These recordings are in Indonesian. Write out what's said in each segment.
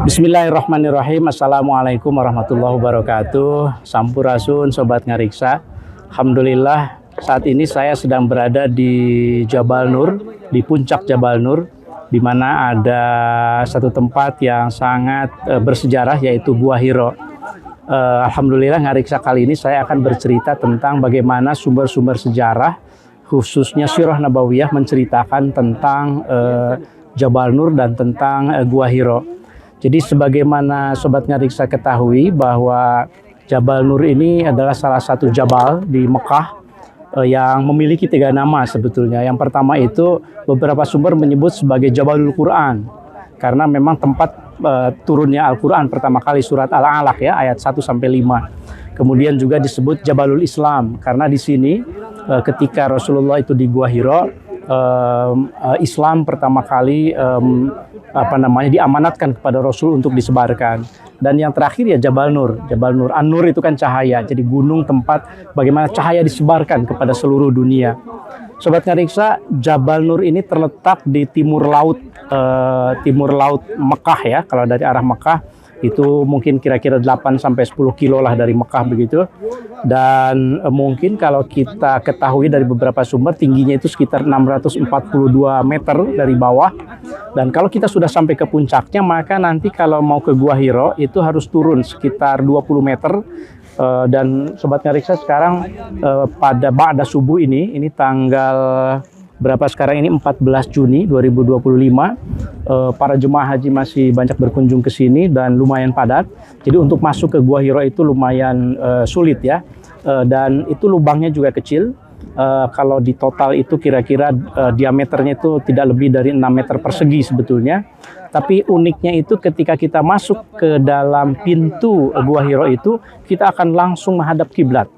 Bismillahirrahmanirrahim. Assalamualaikum warahmatullahi wabarakatuh. Sampurasun Sobat Ngariksa. Alhamdulillah saat ini saya sedang berada di Jabal Nur, di puncak Jabal Nur, di mana ada satu tempat yang sangat bersejarah, yaitu Gua Hiro. Alhamdulillah Ngariksa kali ini saya akan bercerita tentang bagaimana sumber-sumber sejarah, khususnya Sirah Nabawiyah, menceritakan tentang Jabal Nur dan tentang Gua Hiro. Jadi sebagaimana Sobat Ngariksa ketahui bahwa Jabal Nur ini adalah salah satu jabal di Mekah yang memiliki 3 nama sebetulnya. Yang pertama itu beberapa sumber menyebut sebagai Jabalul Quran, karena memang tempat turunnya Al-Quran pertama kali, surat Al-Alaq ya, ayat 1-5. Kemudian juga disebut Jabalul Islam, karena di sini ketika Rasulullah itu di Gua Hiro, Islam pertama kali diamanatkan kepada Rasul untuk disebarkan. Dan yang terakhir ya Jabal Nur. Jabal Nur, An-Nur itu kan cahaya, jadi gunung tempat bagaimana cahaya disebarkan kepada seluruh dunia. Sobat Ngariksa, Jabal Nur ini terletak di timur laut Mekah ya. Kalau dari arah Mekah itu mungkin kira-kira 8-10 kilo lah dari Mekah begitu. Dan mungkin kalau kita ketahui dari beberapa sumber, tingginya itu sekitar 642 meter dari bawah. Dan kalau kita sudah sampai ke puncaknya, maka nanti kalau mau ke Gua Hiro itu harus turun sekitar 20 meter. Dan Sobat Ngariksa sekarang pada ba'da subuh ini tanggal berapa sekarang ini, 14 Juni 2025, para jemaah haji masih banyak berkunjung ke sini dan lumayan padat. Jadi untuk masuk ke Gua Hiro itu lumayan sulit ya, dan itu lubangnya juga kecil. Kalau di total itu kira-kira diameternya itu tidak lebih dari 6 meter persegi sebetulnya. Tapi uniknya itu ketika kita masuk ke dalam pintu Gua Hiro itu, kita akan langsung menghadap kiblat.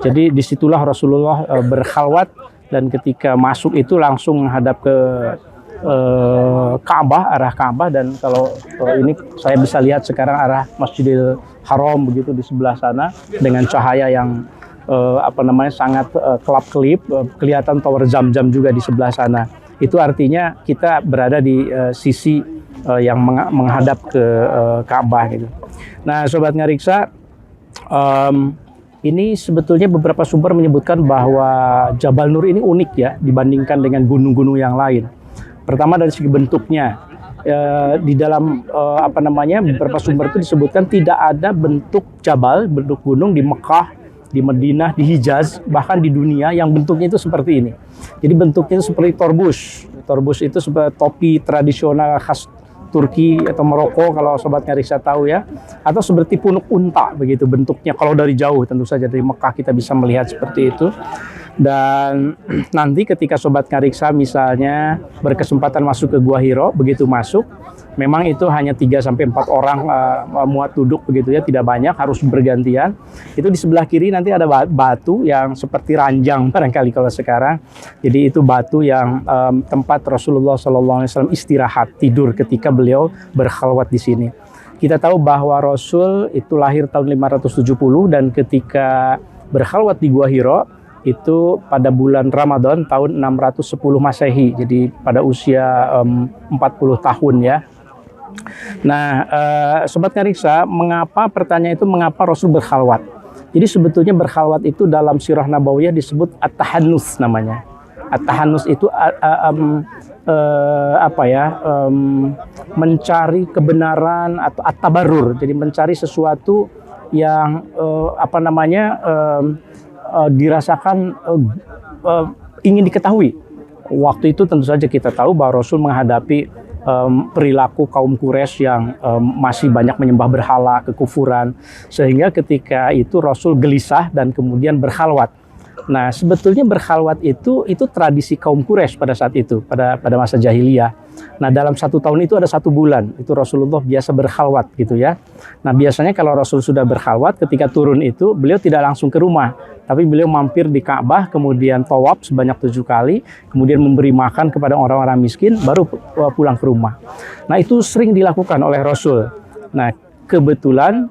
Jadi disitulah Rasulullah berkhalwat, dan ketika masuk itu langsung menghadap ke Ka'bah, arah Ka'bah. Dan kalau ini saya bisa lihat sekarang arah Masjidil Haram begitu di sebelah sana, dengan cahaya yang sangat kelap-kelip, kelihatan tower Zam-Zam juga di sebelah sana. Itu artinya kita berada di sisi yang menghadap ke Ka'bah gitu. Nah, Sobat Ngariksa, ini sebetulnya beberapa sumber menyebutkan bahwa Jabal Nur ini unik ya dibandingkan dengan gunung-gunung yang lain. Pertama dari segi bentuknya, di dalam beberapa sumber itu disebutkan tidak ada bentuk jabal, bentuk gunung di Mekah, di Madinah, di Hijaz, bahkan di dunia yang bentuknya itu seperti ini. Jadi bentuknya itu seperti torbus. Torbus itu seperti topi tradisional khas Turki atau Maroko kalau Sobat Ngariksa tahu ya, atau seperti punuk unta begitu bentuknya kalau dari jauh. Tentu saja dari Mekah kita bisa melihat seperti itu. Dan nanti ketika Sobat Ngariksa misalnya berkesempatan masuk ke Gua Hiro, begitu masuk memang itu hanya 3-4 orang muat duduk begitu ya, tidak banyak, harus bergantian. Itu di sebelah kiri nanti ada batu yang seperti ranjang barangkali kalau sekarang. Jadi itu batu yang tempat Rasulullah SAW istirahat, tidur ketika beliau berkhalwat di sini. Kita tahu bahwa Rasul itu lahir tahun 570, dan ketika berkhalwat di Gua Hiro itu pada bulan Ramadan tahun 610 Masehi. Jadi pada usia 40 tahun ya. Nah, Sobat Ngariksa, pertanyaan itu mengapa Rasul berkhalwat? Jadi sebetulnya berkhalwat itu dalam Sirah Nabawiyah disebut at-tahannus namanya. At-tahannus itu mencari kebenaran atau at-tabarrur. Jadi mencari sesuatu yang dirasakan ingin diketahui. Waktu itu tentu saja kita tahu bahwa Rasul menghadapi perilaku kaum Quraisy yang masih banyak menyembah berhala, kekufuran, sehingga ketika itu Rasul gelisah dan kemudian berkhalwat. Nah, sebetulnya berkhalwat itu tradisi kaum Quraisy pada saat itu, pada masa jahiliyah. Nah, dalam 1 tahun itu ada 1 bulan, itu Rasulullah biasa berkhalwat gitu ya. Nah, biasanya kalau Rasul sudah berkhalwat, ketika turun itu beliau tidak langsung ke rumah, tapi beliau mampir di Ka'bah, kemudian tawaf sebanyak 7 kali, kemudian memberi makan kepada orang-orang miskin, baru pulang ke rumah. Nah, itu sering dilakukan oleh Rasul. Nah, kebetulan,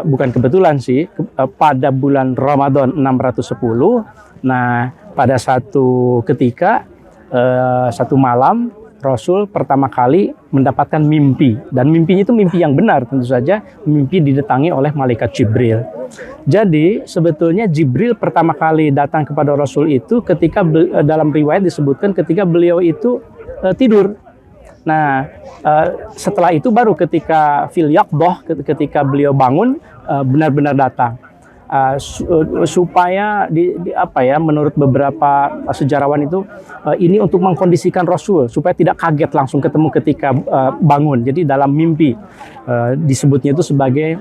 bukan kebetulan sih, pada bulan Ramadan 610, nah pada satu ketika, satu malam, Rasul pertama kali mendapatkan mimpi, dan mimpinya itu mimpi yang benar, tentu saja mimpi didatangi oleh malaikat Jibril. Jadi sebetulnya Jibril pertama kali datang kepada Rasul itu ketika dalam riwayat disebutkan ketika beliau itu tidur. Nah, setelah itu baru ketika fil yaqdah, ketika beliau bangun benar-benar datang. Supaya menurut beberapa sejarawan itu ini untuk mengkondisikan Rasul supaya tidak kaget langsung ketemu ketika bangun. Jadi dalam mimpi disebutnya itu sebagai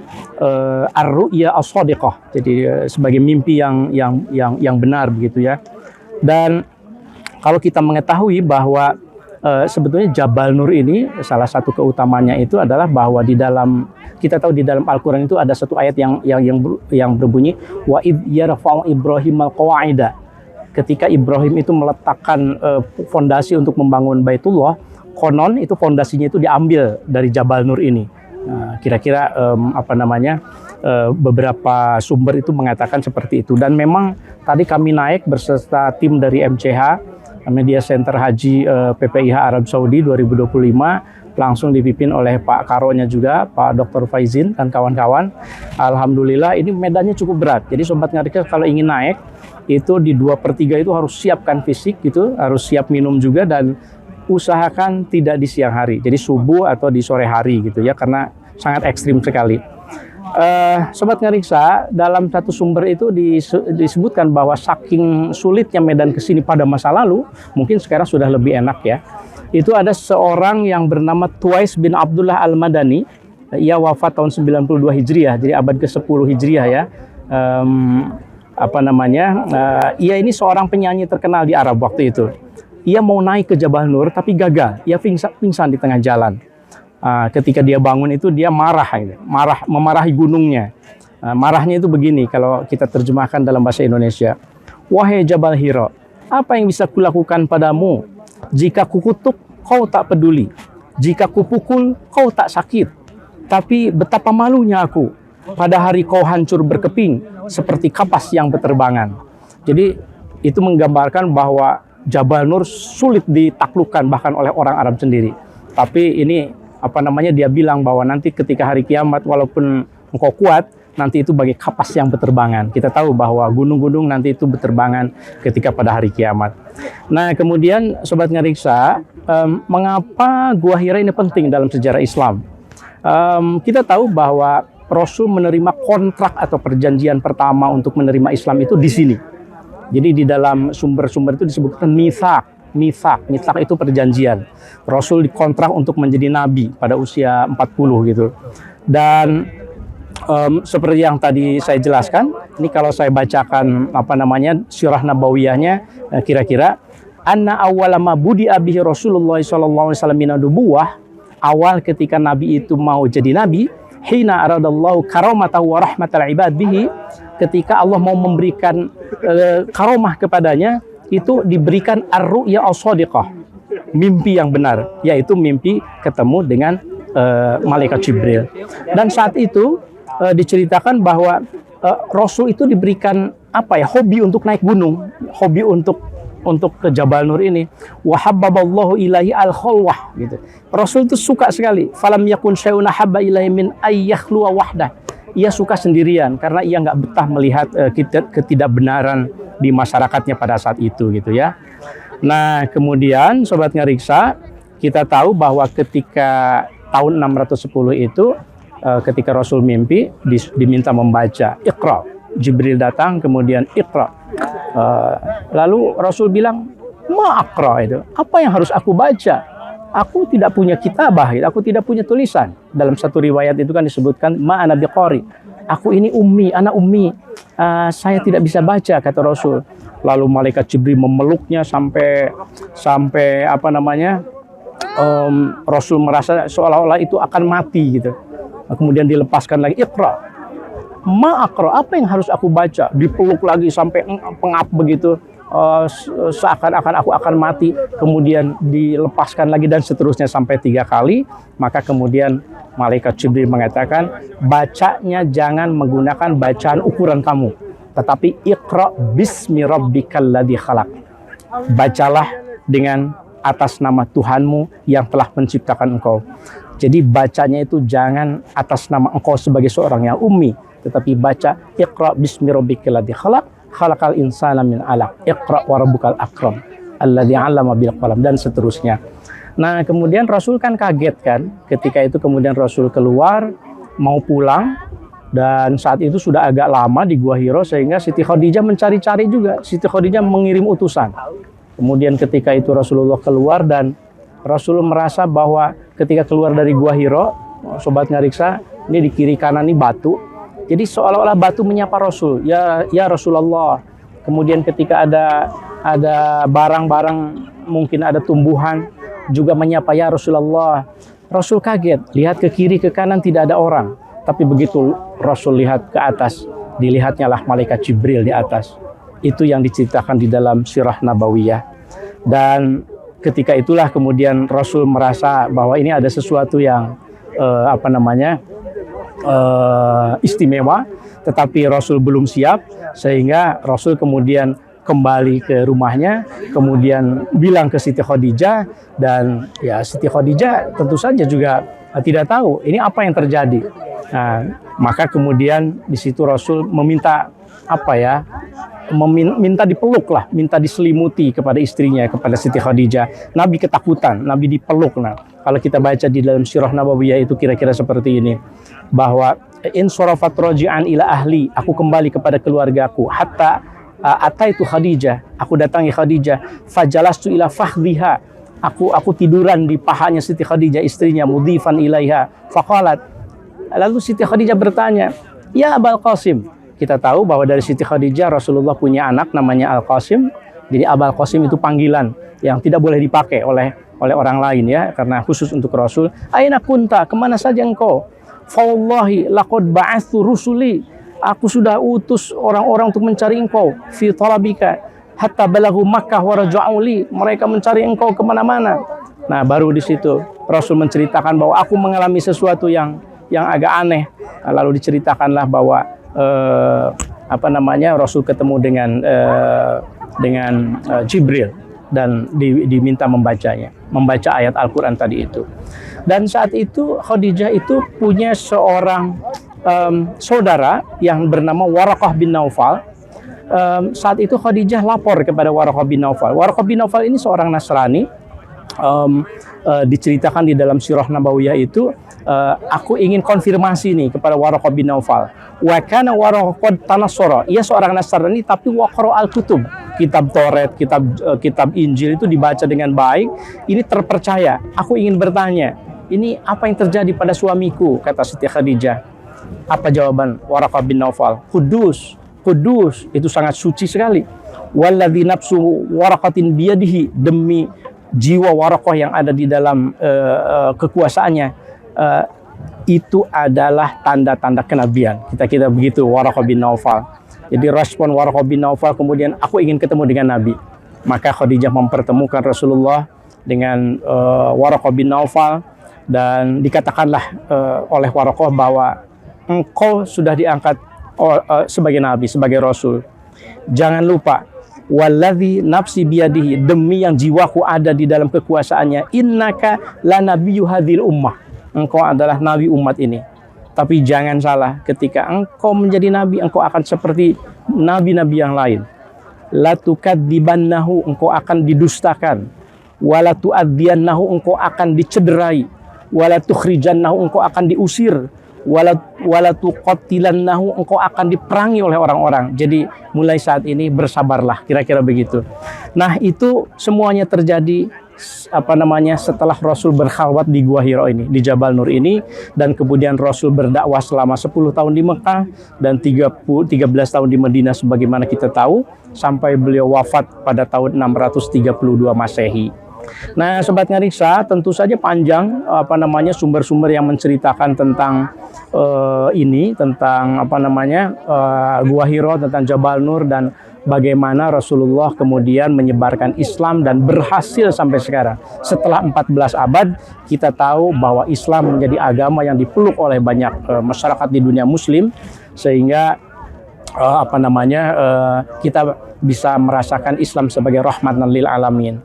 ar-ru'ya as-shadiqah. Jadi sebagai mimpi yang benar begitu ya. Dan kalau kita mengetahui bahwa sebetulnya Jabal Nur ini salah satu keutamanya itu adalah bahwa kita tahu di dalam Al-Quran itu ada satu ayat yang berbunyi wa id yarfa'u Ibrahim al-qawaida. Ketika Ibrahim itu meletakkan fondasi untuk membangun Baitullah, konon itu fondasinya itu diambil dari Jabal Nur ini. Kira-kira beberapa sumber itu mengatakan seperti itu. Dan memang tadi kami naik beserta tim dari MCH, Media Center Haji PPIH Arab Saudi 2025, langsung dipimpin oleh Pak Karonya juga, Pak Dr. Faizin dan kawan-kawan. Alhamdulillah ini medannya cukup berat. Jadi Sobat Ngarika kalau ingin naik itu di 2/3 itu harus siapkan fisik gitu, harus siap minum juga, dan usahakan tidak di siang hari. Jadi subuh atau di sore hari gitu ya, karena sangat ekstrim sekali. Sobat Ngariksa, dalam satu sumber itu disebutkan bahwa saking sulitnya medan kesini pada masa lalu, mungkin sekarang sudah lebih enak ya. Itu ada seorang yang bernama Tuwais bin Abdullah Al-Madani. Ia wafat tahun 92 Hijriah, jadi abad ke-10 Hijriah ya. Ia ini seorang penyanyi terkenal di Arab waktu itu. Ia mau naik ke Jabal Nur tapi gagal. Ia pingsan di tengah jalan. Ketika dia bangun itu dia memarahi gunungnya. Marahnya itu begini kalau kita terjemahkan dalam bahasa Indonesia. Wahai Jabal Hira, apa yang bisa kulakukan padamu? Jika kukutuk, kau tak peduli. Jika kupukul, kau tak sakit. Tapi betapa malunya aku pada hari kau hancur berkeping seperti kapas yang berterbangan. Jadi itu menggambarkan bahwa Jabal Nur sulit ditaklukkan bahkan oleh orang Arab sendiri. Tapi ini dia bilang bahwa nanti ketika hari kiamat walaupun engkau kuat, nanti itu bagi kapas yang berterbangan. Kita tahu bahwa gunung-gunung nanti itu berterbangan ketika pada hari kiamat. Nah, kemudian Sobat Ngariksa, mengapa Gua Hira ini penting dalam sejarah Islam? Kita tahu bahwa Rasul menerima kontrak atau perjanjian pertama untuk menerima Islam itu di sini. Jadi di dalam sumber-sumber itu disebutkan Mithaq itu perjanjian. Rasul dikontrak untuk menjadi nabi pada usia 40 gitu. Dan seperti yang tadi saya jelaskan, ini kalau saya bacakan sirah nabawiyahnya, kira-kira anna awwala ma budi'a bihi Rasulullah sallallahu alaihi wasallam min nubuwah, awal ketika nabi itu mau jadi nabi, hina aradallahu karamatahu wa rahmatal ibad bihi, ketika Allah mau memberikan karomah kepadanya, itu diberikan ar-ru'ya as-shadiqah, mimpi yang benar, yaitu mimpi ketemu dengan malaikat Jibril. Dan saat itu diceritakan bahwa Rasul itu diberikan hobi untuk naik gunung, hobi untuk ke Jabal Nur ini. Wa habbaballahu ilaihi al-khalwah gitu. Rasul itu suka sekali. Falam yakun syai'un habba ilaihi min ayyakhluwa wahdah. Ia suka sendirian karena ia nggak betah melihat ketidakbenaran di masyarakatnya pada saat itu gitu ya. Nah, kemudian Sobat Ngariksa, kita tahu bahwa ketika tahun 610 itu ketika Rasul mimpi diminta membaca Iqra. Jibril datang kemudian Iqra. Lalu Rasul bilang, "Ma aqra itu? Apa yang harus aku baca? Aku tidak punya kitabah, aku tidak punya tulisan." Dalam satu riwayat itu kan disebutkan ma ana biqari. Aku ini ummi, anak ummi. Saya tidak bisa baca, kata Rasul. Lalu malaikat Jibril memeluknya sampai Rasul merasa seolah-olah itu akan mati gitu. Kemudian dilepaskan lagi, Iqra. Ma aqra, apa yang harus aku baca? Dipeluk lagi sampai pengap begitu. Seakan-akan aku akan mati, kemudian dilepaskan lagi dan seterusnya sampai 3 kali. Maka kemudian malaikat Jibril mengatakan, bacanya jangan menggunakan bacaan ukuran kamu, tetapi Iqra bismi rabbikal ladzi khalaq. Bacalah dengan atas nama Tuhanmu yang telah menciptakan engkau. Jadi bacanya itu jangan atas nama engkau sebagai seorang yang ummi, tetapi baca Iqra bismi rabbikal ladzi khalaq, khalaqal insana min 'alaq, Iqra wa rabbukal akram, alladzi 'allama bil qalam, dan seterusnya. Nah, kemudian Rasul kan kaget kan, ketika itu kemudian Rasul keluar mau pulang, dan saat itu sudah agak lama di Gua Hiro, sehingga Siti Khadijah mencari-cari juga. Siti Khadijah mengirim utusan. Kemudian ketika itu Rasulullah keluar, dan Rasul merasa bahwa ketika keluar dari Gua Hiro, sobat ngariksa, ini di kiri kanan ini batu. Jadi seolah-olah batu menyapa Rasul, ya Rasulullah. Kemudian ketika ada barang-barang, mungkin ada tumbuhan, juga menyapa ya Rasulullah. Rasul kaget, lihat ke kiri ke kanan tidak ada orang. Tapi begitu Rasul lihat ke atas, dilihatnya lah malaikat Jibril di atas. Itu yang diceritakan di dalam Sirah Nabawiyah. Dan ketika itulah kemudian Rasul merasa bahwa ini ada sesuatu yang istimewa, tetapi Rasul belum siap, sehingga Rasul kemudian kembali ke rumahnya, kemudian bilang ke Siti Khadijah, dan ya Siti Khadijah tentu saja juga tidak tahu ini apa yang terjadi. Nah, maka kemudian di situ Rasul meminta minta dipeluk lah, minta diselimuti kepada istrinya, kepada Siti Khadijah. Nabi ketakutan, Nabi dipeluk. Nah, kalau kita baca di dalam Sirah Nabawiyah itu kira-kira seperti ini, bahwa in sorafat roji'an ila ahli, aku kembali kepada keluargaku, hatta ataitu Khadijah, aku datangi Khadijah, fajalastu ila fahdhiha, aku tiduran di pahanya Siti Khadijah istrinya, mudhifan ilaiha, faqalat, lalu Siti Khadijah bertanya, ya Abul Qasim. Kita tahu bahwa dari Siti Khadijah Rasulullah punya anak namanya Al-Qasim. Jadi Abul Qasim itu panggilan yang tidak boleh dipakai oleh orang lain ya, karena khusus untuk Rasul. Aina kunta, kemana saja engkau? Fa wallahi laqad ba'atsu rusuli, aku sudah utus orang-orang untuk mencari engkau, fi talabika hatta balagu Makkah wa raja'u li, mereka mencari engkau kemana-mana. Nah, baru di situ Rasul menceritakan bahwa aku mengalami sesuatu yang agak aneh. Lalu diceritakanlah bahwa Rasul ketemu dengan Jibril, dan diminta membaca ayat Al-Quran tadi itu. Dan saat itu Khadijah itu punya seorang saudara yang bernama Waraqah bin Naufal. Saat itu Khadijah lapor kepada Waraqah bin Naufal. Waraqah bin Naufal ini seorang Nasrani. Diceritakan di dalam Sirah Nabawiyah itu, aku ingin konfirmasi nih kepada Waraqah bin Naufal. Wa kana Waraqah tanassara, ia seorang Nasrani tapi waqra al-kutub, kitab Taurat, kitab Injil itu dibaca dengan baik, ini terpercaya. Aku ingin bertanya, ini apa yang terjadi pada suamiku, kata Siti Khadijah. Apa jawaban Waraqah bin Naufal? Kudus, itu sangat suci sekali. Walladzi nafsu Waraqatin biyadihi, demi jiwa Waraqah yang ada di dalam kekuasaannya, itu adalah tanda-tanda kenabian. Kita begitu Waraqah bin Naufal. Jadi respon Waraqah bin Naufal kemudian, aku ingin ketemu dengan Nabi. Maka Khadijah mempertemukan Rasulullah dengan Waraqah bin Naufal, dan dikatakanlah oleh Waraqah bahwa engkau sudah diangkat sebagai Nabi, sebagai Rasul. Jangan lupa, walladzi nafsi biyadihi, demi yang jiwaku ada di dalam kekuasaannya, innaka lanabiyyu hadzal ummah, engkau adalah nabi umat ini. Tapi jangan salah, ketika engkau menjadi nabi, engkau akan seperti nabi-nabi yang lain. La tukadzibannahu, engkau akan didustakan. Wala tu'adziyannahu, engkau akan dicederai. Wala tukhrijannahu, engkau akan diusir. Wala tuqatilannahu, engkau akan diperangi oleh orang-orang. Jadi mulai saat ini bersabarlah, kira-kira begitu. Nah, itu semuanya terjadi setelah Rasul berkhalwat di Gua Hiro ini, di Jabal Nur ini, dan kemudian Rasul berdakwah selama 10 tahun di Mekah dan 13 tahun di Madinah sebagaimana kita tahu, sampai beliau wafat pada tahun 632 Masehi. Nah, sobat ngariksa, tentu saja panjang sumber-sumber yang menceritakan tentang Gua Hiro, tentang Jabal Nur, dan bagaimana Rasulullah kemudian menyebarkan Islam dan berhasil sampai sekarang. Setelah 14 abad, kita tahu bahwa Islam menjadi agama yang dipeluk oleh banyak masyarakat di dunia Muslim, sehingga kita bisa merasakan Islam sebagai rahmatan lil alamin.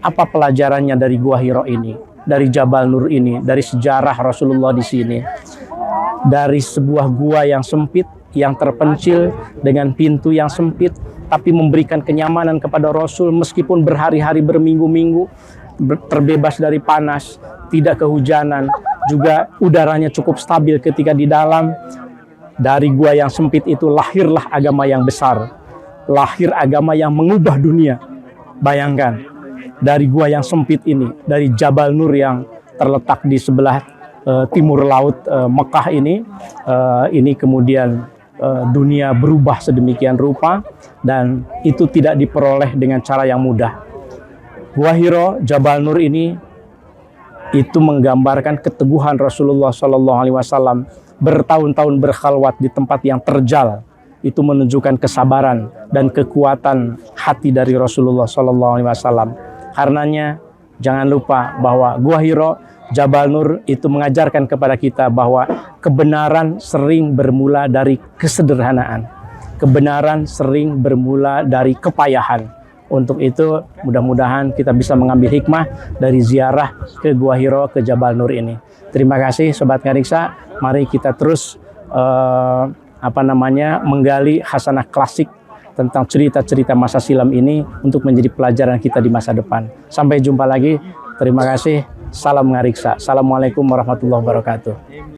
Apa pelajarannya dari Gua Hiro ini, dari Jabal Nur ini, dari sejarah Rasulullah di sini? Dari sebuah gua yang sempit, yang terpencil dengan pintu yang sempit, tapi memberikan kenyamanan kepada Rasul meskipun berhari-hari, berminggu-minggu, terbebas dari panas, tidak kehujanan, juga udaranya cukup stabil ketika di dalam. Dari gua yang sempit itu lahirlah agama yang besar, lahir agama yang mengubah dunia. Bayangkan, dari gua yang sempit ini, dari Jabal Nur yang terletak di sebelah timur laut Mekah ini kemudian dunia berubah sedemikian rupa, dan itu tidak diperoleh dengan cara yang mudah. Gua Hiro, Jabal Nur ini itu menggambarkan keteguhan Rasulullah SAW bertahun-tahun berkhalwat di tempat yang terjal. Itu menunjukkan kesabaran dan kekuatan hati dari Rasulullah SAW. Karenanya jangan lupa bahwa Gua Hiro, Jabal Nur itu mengajarkan kepada kita bahwa kebenaran sering bermula dari kesederhanaan. Kebenaran sering bermula dari kepayahan. Untuk itu mudah-mudahan kita bisa mengambil hikmah dari ziarah ke Gua Hiro, ke Jabal Nur ini. Terima kasih Sobat Ngariksa. Mari kita terus menggali hasanah klasik tentang cerita-cerita masa silam ini untuk menjadi pelajaran kita di masa depan. Sampai jumpa lagi. Terima kasih. Salam Ngariksa. Assalamualaikum warahmatullahi wabarakatuh.